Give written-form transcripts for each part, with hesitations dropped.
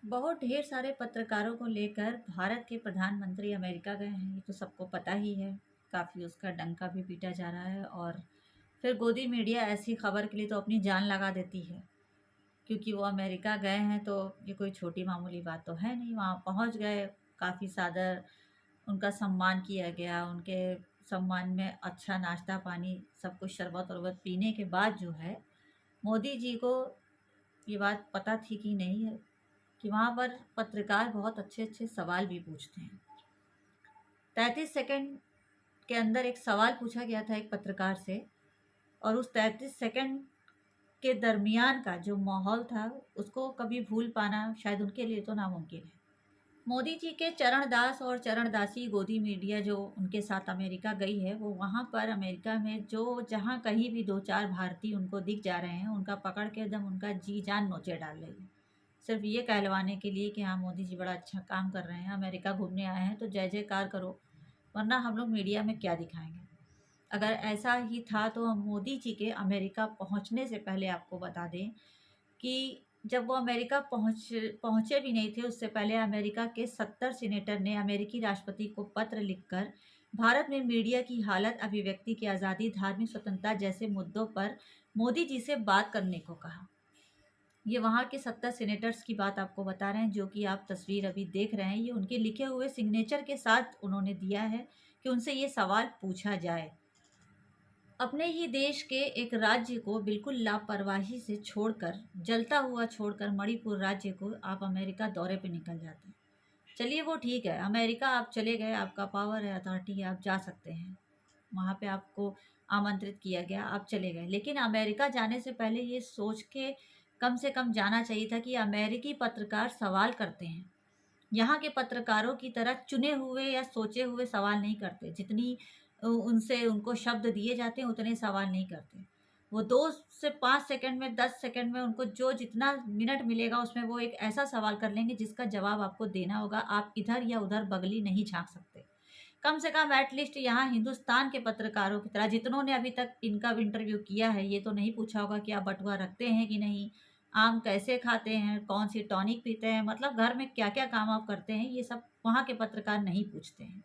बहुत ढेर सारे पत्रकारों को लेकर भारत के प्रधानमंत्री अमेरिका गए हैं, ये तो सबको पता ही है। काफ़ी उसका डंका भी पीटा जा रहा है और फिर गोदी मीडिया ऐसी खबर के लिए तो अपनी जान लगा देती है, क्योंकि वो अमेरिका गए हैं तो ये कोई छोटी मामूली बात तो है नहीं। वहाँ पहुँच गए, काफ़ी सादर उनका सम्मान किया गया, उनके सम्मान में अच्छा नाश्ता पानी सब कुछ शरबत वरबत पीने के बाद जो है, मोदी जी को ये बात पता थी कि नहीं है कि वहाँ पर पत्रकार बहुत अच्छे अच्छे सवाल भी पूछते हैं। 33 सेकंड के अंदर एक सवाल पूछा गया था एक पत्रकार से, और उस 33 सेकंड के दरमियान का जो माहौल था उसको कभी भूल पाना शायद उनके लिए तो नामुमकिन है। मोदी जी के चरणदास और चरणदासी गोदी मीडिया जो उनके साथ अमेरिका गई है, वो वहाँ पर अमेरिका में जो जहाँ कहीं भी दो चार भारतीय उनको दिख जा रहे हैं, उनका पकड़ के एकदम उनका जी जान नोचे डाल रही है, सिर्फ ये कहलवाने के लिए कि हाँ मोदी जी बड़ा अच्छा काम कर रहे हैं, अमेरिका घूमने आए हैं तो जय जयकार करो, वरना हम लोग मीडिया में क्या दिखाएंगे। अगर ऐसा ही था तो हम मोदी जी के अमेरिका पहुंचने से पहले आपको बता दें कि जब वो अमेरिका पहुंचे भी नहीं थे, उससे पहले अमेरिका के 70 सीनेटर ने अमेरिकी राष्ट्रपति को पत्र लिखकर भारत में मीडिया की हालत, अभिव्यक्ति की आज़ादी, धार्मिक स्वतंत्रता जैसे मुद्दों पर मोदी जी से बात करने को कहा। ये वहाँ के 70 सीनेटर्स की बात आपको बता रहे हैं, जो कि आप तस्वीर अभी देख रहे हैं। ये उनके लिखे हुए सिग्नेचर के साथ उन्होंने दिया है कि उनसे ये सवाल पूछा जाए। अपने ही देश के एक राज्य को बिल्कुल लापरवाही से छोड़कर, जलता हुआ छोड़कर मणिपुर राज्य को आप अमेरिका दौरे पे निकल जाते हैं। चलिए वो ठीक है, अमेरिका आप चले गए, आपका पावर है, अथॉरिटी है, आप जा सकते हैं। वहाँ पे आपको आमंत्रित किया गया, आप चले गए। लेकिन अमेरिका जाने से पहले ये सोच के कम से कम जाना चाहिए था कि अमेरिकी पत्रकार सवाल करते हैं। यहाँ के पत्रकारों की तरह चुने हुए या सोचे हुए सवाल नहीं करते। जितनी उनसे उनको शब्द दिए जाते हैं उतने सवाल नहीं करते। वो 2 से 5 सेकंड में, 10 सेकंड में, उनको जो जितना मिनट मिलेगा उसमें वो एक ऐसा सवाल कर लेंगे जिसका जवाब आपको देना होगा। आप इधर या उधर बगली नहीं झांक सकते। कम से कम एटलीस्ट यहाँ हिंदुस्तान के पत्रकारों की तरह, जितनों ने अभी तक इनका इंटरव्यू किया है, ये तो नहीं पूछा होगा कि आप बटुआ रखते हैं कि नहीं, आम कैसे खाते हैं, कौन सी टॉनिक पीते हैं, मतलब घर में क्या क्या काम आप करते हैं, ये सब वहाँ के पत्रकार नहीं पूछते हैं।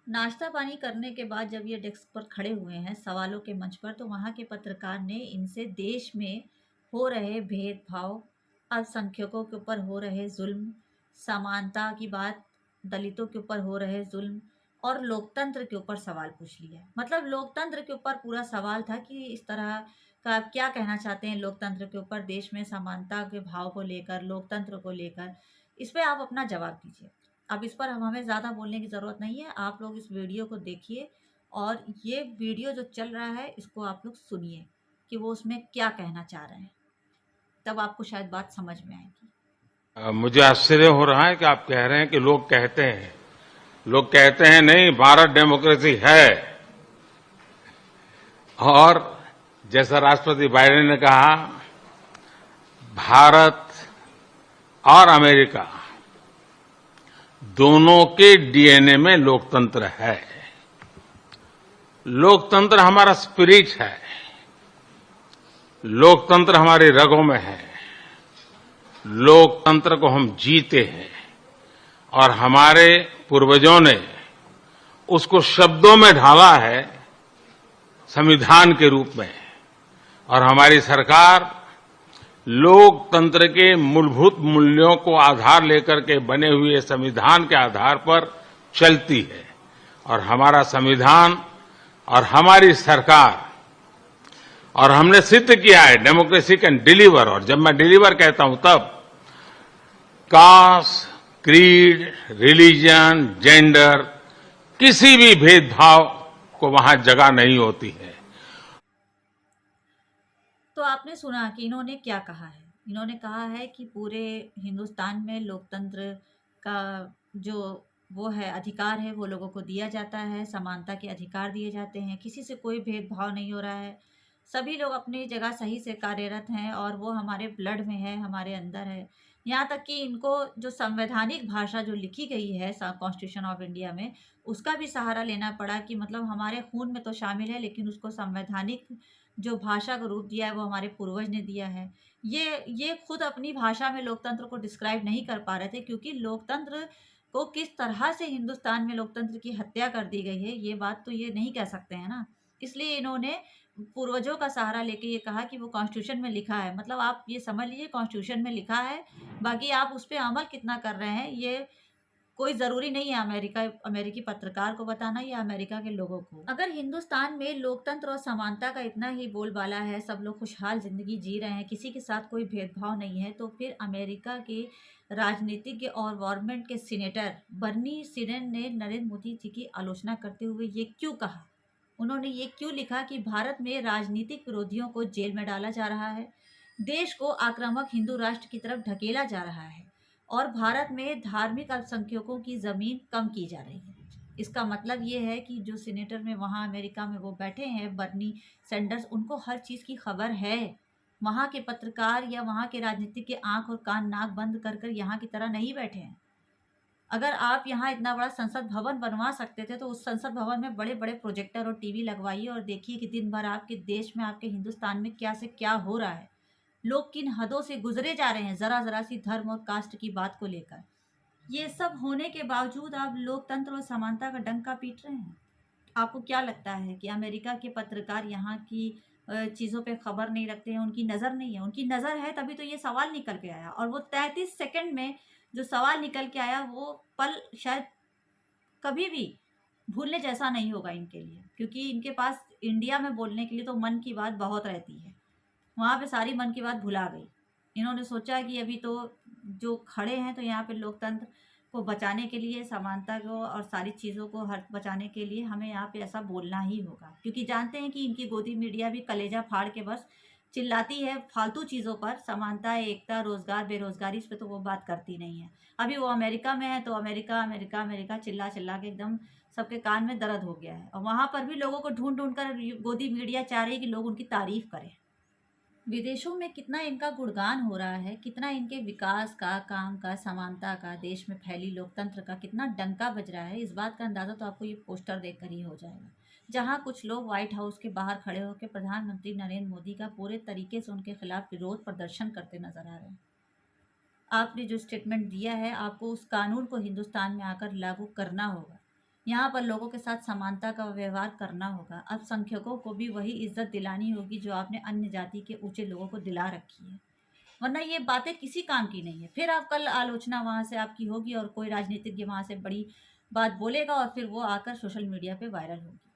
नाश्ता पानी करने के बाद जब ये डेस्क पर खड़े हुए हैं सवालों के मंच पर, तो वहाँ के पत्रकार ने इनसे देश में हो रहे भेदभाव, अल्पसंख्यकों के ऊपर हो रहे जुल्म, समानता की बात, दलितों के ऊपर हो रहे जुल्म और लोकतंत्र के ऊपर सवाल पूछ लिया। मतलब लोकतंत्र के ऊपर पूरा सवाल था कि इस तरह का आप क्या कहना चाहते हैं लोकतंत्र के ऊपर, देश में समानता के भाव को लेकर, लोकतंत्र को लेकर, इस पे आप अपना जवाब दीजिए। अब इस पर हम हमें ज़्यादा बोलने की ज़रूरत नहीं है, आप लोग इस वीडियो को देखिए और ये वीडियो जो चल रहा है इसको आप लोग सुनिए कि वो उसमें क्या कहना चाह रहे हैं, तब आपको शायद बात समझ में आएगी। मुझे आश्चर्य हो रहा है कि आप कह रहे हैं कि लोग कहते हैं नहीं, भारत डेमोक्रेसी है। और जैसा राष्ट्रपति बाइडेन ने कहा, भारत और अमेरिका दोनों के डीएनए में लोकतंत्र है। लोकतंत्र हमारा स्पिरिट है, लोकतंत्र हमारी रगों में है, लोकतंत्र को हम जीते हैं और हमारे पूर्वजों ने उसको शब्दों में ढाला है संविधान के रूप में। और हमारी सरकार लोकतंत्र के मूलभूत मूल्यों को आधार लेकर के बने हुए संविधान के आधार पर चलती है। और हमारा संविधान और हमारी सरकार, और हमने सिद्ध किया है डेमोक्रेसी कैन डिलीवर। और जब मैं डिलीवर कहता हूं तब कास्ट, क्रीड, रिलीजन, जेंडर, किसी भी भेदभाव को वहां जगह नहीं होती है। तो आपने सुना कि इन्होंने क्या कहा है। इन्होंने कहा है कि पूरे हिंदुस्तान में लोकतंत्र का जो वो है अधिकार है वो लोगों को दिया जाता है, समानता के अधिकार दिए जाते हैं, किसी से कोई भेदभाव नहीं हो रहा है, सभी लोग अपनी जगह सही से कार्यरत हैं और वो हमारे ब्लड में है, हमारे अंदर है। यहाँ तक कि इनको जो संवैधानिक भाषा जो लिखी गई है कॉन्स्टिट्यूशन ऑफ इंडिया में, उसका भी सहारा लेना पड़ा कि मतलब हमारे खून में तो शामिल है, लेकिन उसको संवैधानिक जो भाषा का रूप दिया है वो हमारे पूर्वज ने दिया है। ये खुद अपनी भाषा में लोकतंत्र को डिस्क्राइब नहीं कर पा रहे थे, क्योंकि लोकतंत्र को किस तरह से हिंदुस्तान में लोकतंत्र की हत्या कर दी गई है, ये बात तो ये नहीं कह सकते हैं ना। इसलिए इन्होंने पूर्वजों का सहारा लेके ये कहा कि वो कॉन्स्टिट्यूशन में लिखा है। मतलब आप ये समझ लीजिए कॉन्स्टिट्यूशन में लिखा है, बाकी आप उस पे अमल कितना कर रहे हैं ये कोई ज़रूरी नहीं है अमेरिकी पत्रकार को बताना या अमेरिका के लोगों को। अगर हिंदुस्तान में लोकतंत्र और समानता का इतना ही बोलबाला है, सब लोग खुशहाल ज़िंदगी जी रहे हैं, किसी के साथ कोई भेदभाव नहीं है, तो फिर अमेरिका के राजनीतिज्ञ और गवर्नमेंट के सीनेटर बर्नी सैंडर्स ने नरेंद्र मोदी जी की आलोचना करते हुए ये क्यों कहा? उन्होंने ये क्यों लिखा कि भारत में राजनीतिक विरोधियों को जेल में डाला जा रहा है, देश को आक्रामक हिंदू राष्ट्र की तरफ ढकेला जा रहा है और भारत में धार्मिक अल्पसंख्यकों की ज़मीन कम की जा रही है। इसका मतलब ये है कि जो सीनेटर में वहाँ अमेरिका में वो बैठे हैं बर्नी सैंडर्स, उनको हर चीज़ की खबर है। वहाँ के पत्रकार या वहाँ के राजनीतिक के आंख और कान नाक बंद कर कर यहाँ की तरह नहीं बैठे हैं। अगर आप यहाँ इतना बड़ा संसद भवन बनवा सकते थे तो उस संसद भवन में बड़े बड़े प्रोजेक्टर और टीवी लगवाइए और देखिए कि दिन भर आपके देश में, आपके हिंदुस्तान में क्या से क्या हो रहा है। लोग किन हदों से गुजरे जा रहे हैं जरा जरा सी धर्म और कास्ट की बात को लेकर। ये सब होने के बावजूद आप लोकतंत्र और समानता का डंका पीट रहे हैं। आपको क्या लगता है कि अमेरिका के पत्रकार यहाँ की चीज़ों पे खबर नहीं रखते हैं, उनकी नज़र नहीं है? उनकी नज़र है तभी तो ये सवाल निकल के आया, और वो 33 सेकंड में जो सवाल निकल के आया वो पल शायद कभी भी भूलने जैसा नहीं होगा इनके लिए, क्योंकि इनके पास इंडिया में बोलने के लिए तो मन की बात बहुत रहती है। वहाँ पे सारी मन की बात भुला गई। इन्होंने सोचा कि अभी तो जो खड़े हैं तो यहाँ पे लोकतंत्र को बचाने के लिए, समानता को और सारी चीज़ों को हर बचाने के लिए हमें यहाँ पे ऐसा बोलना ही होगा, क्योंकि जानते हैं कि इनकी गोदी मीडिया भी कलेजा फाड़ के बस चिल्लाती है फालतू चीज़ों पर। समानता, एकता, रोज़गार, बेरोज़गारी, इस पे तो वो बात करती नहीं है। अभी वो अमेरिका में है तो अमेरिका अमेरिका अमेरिका चिल्ला चिल्ला के एकदम सबके कान में दर्द हो गया है, और वहाँ पर भी लोगों को ढूंढ ढूंढ कर गोदी मीडिया चाह रही है कि लोग उनकी तारीफ करें। विदेशों में कितना इनका गुणगान हो रहा है, कितना इनके विकास का, काम का, समानता का, देश में फैली लोकतंत्र का कितना डंका बज रहा है, इस बात का अंदाज़ा तो आपको ये पोस्टर देखकर ही हो जाएगा। जहाँ कुछ लोग व्हाइट हाउस के बाहर खड़े होकर प्रधानमंत्री नरेंद्र मोदी का पूरे तरीके से उनके खिलाफ विरोध प्रदर्शन करते नजर आ रहे हैं। आपने जो स्टेटमेंट दिया है, आपको उस कानून को हिंदुस्तान में आकर लागू करना होगा। यहाँ पर लोगों के साथ समानता का व्यवहार करना होगा। अल्पसंख्यकों को भी वही इज्जत दिलानी होगी जो आपने अन्य जाति के ऊंचे लोगों को दिला रखी है, वरना ये बातें किसी काम की नहीं है। फिर आप कल आलोचना वहाँ से आपकी होगी और कोई राजनीतिज्ञ वहाँ से बड़ी बात बोलेगा और फिर वो आकर सोशल मीडिया पे वायरल होगी।